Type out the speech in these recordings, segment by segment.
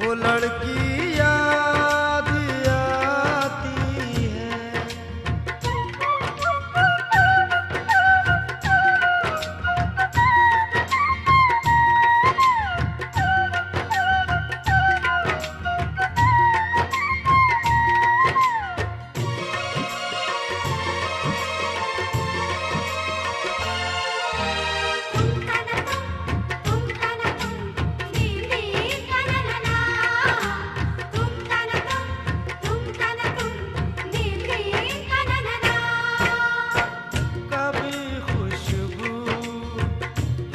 वो लड़की याद आती है।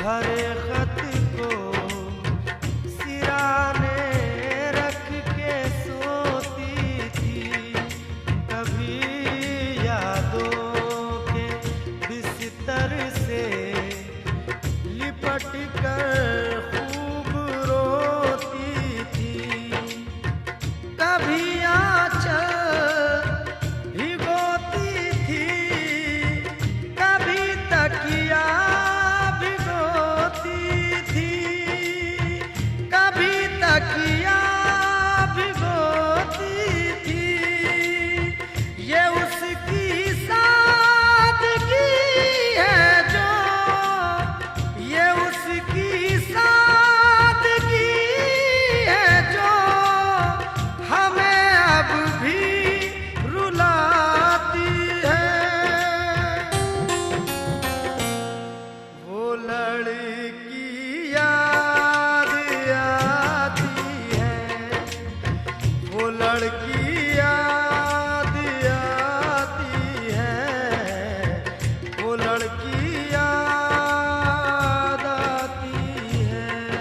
हरे खत को सिराने रख के सोती थी, कभी यादों के बिस्तर से लिपट कर खूब रोती थी, कभी आंचल भिगोती थी, कभी तकिया किया भिगोती थी। ये उसकी सादगी है जो, ये उसकी सादगी है जो हमें अब भी रुलाती है। वो लड़की लड़की याद आती है, वो लड़की याद आती है।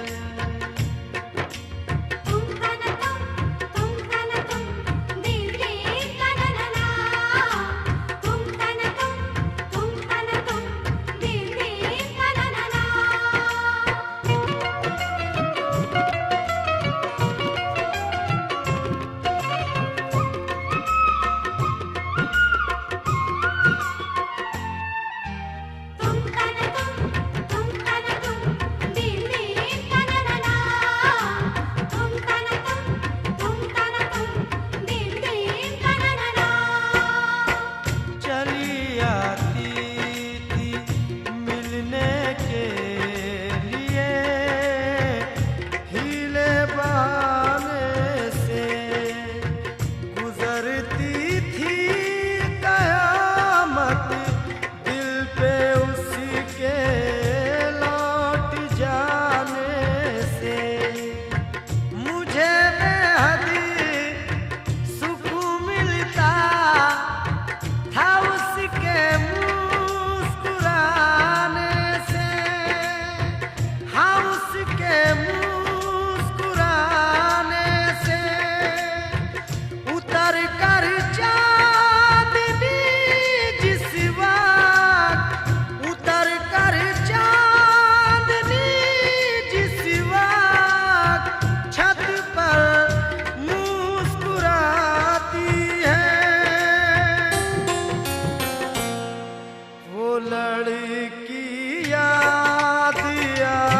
लड़की याद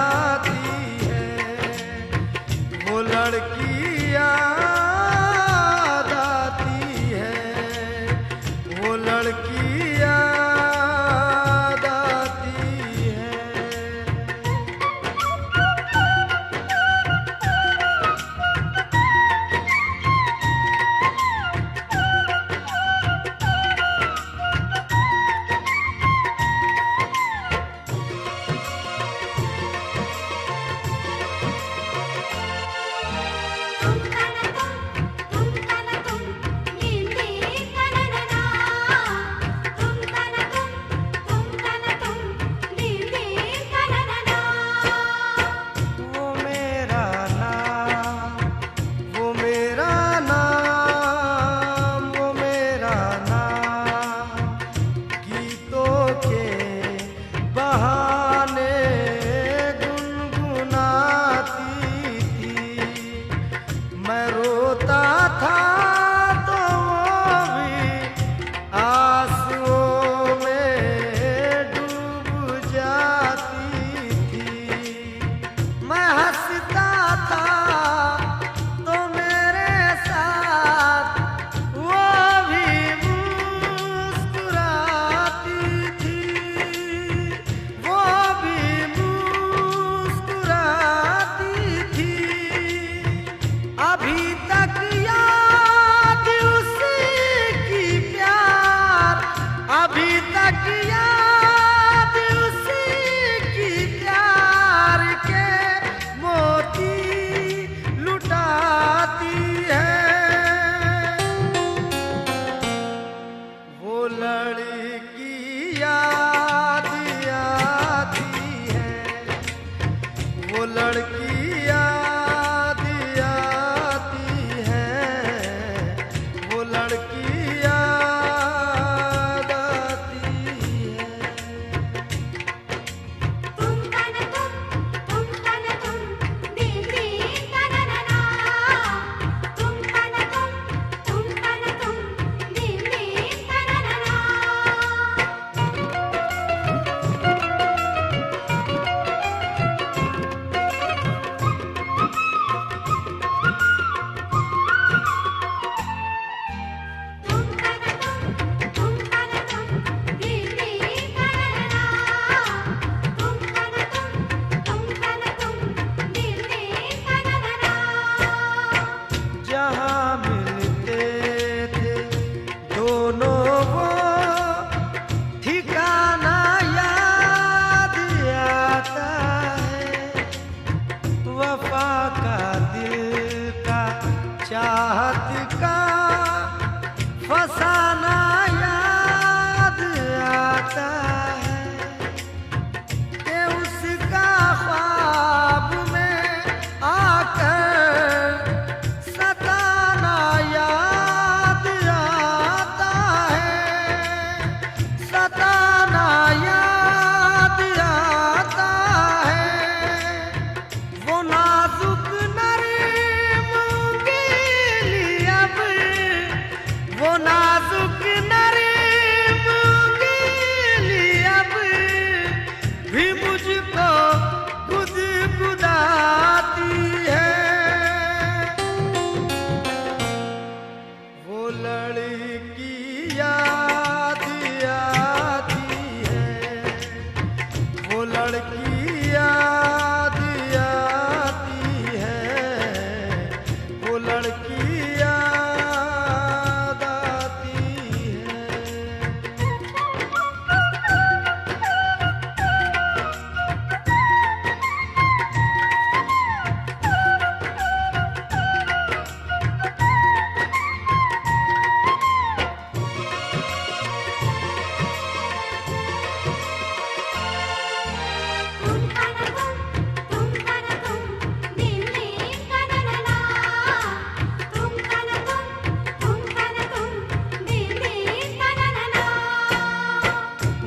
आती है, वो लड़की याद आती है, वो लड़की याद आती है। अभी तक याद उसकी प्यार, अभी तक याद उसकी प्यार के मोती लुटाती है। वो लड़की याद आती है, वो लड़की याद आती है, वो लड़की याद आती है। तुम तन तुम दिल दिल तनना, तुम तन तुम दिल दिल तनना। जहाँ मिलते थे दोनों वो ठिकाना याद आता है। वफा का दिल का चाहत का फसाना याद आता है कि उसका ख्वाब में आकर सताना याद आता है, सताना याद आता है। वो नाजुक नरम उंगली अब, वो नाजुक नरम उंगली अब भी मुझको गुदगुदाती है। वो लड़की याद आती है, वो लड़की याद आती है, वो लड़की याद आती है।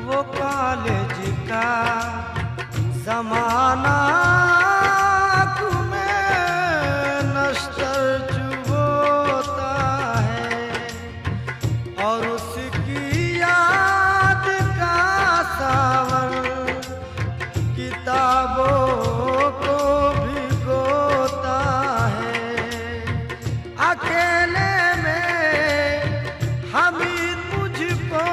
वो कॉलेज का जमाना में नश्तर चुभोता है और उसकी याद का सावन किताबों को भिगोता है। अकेले में हमीद मुझको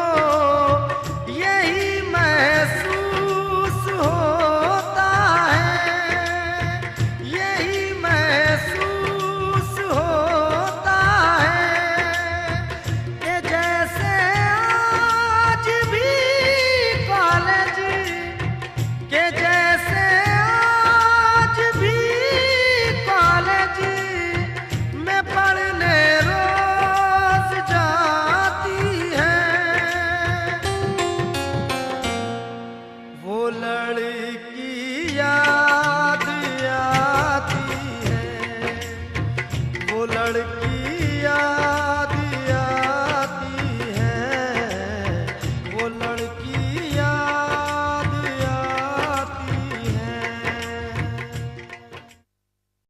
यही महसूस होता है, यही महसूस होता है कि जैसे आज भी कॉलेज, कि जैसे आज भी कॉलेज में पढ़ने रोज जाती है। वो लड़की याद आती है, वो लड़की याद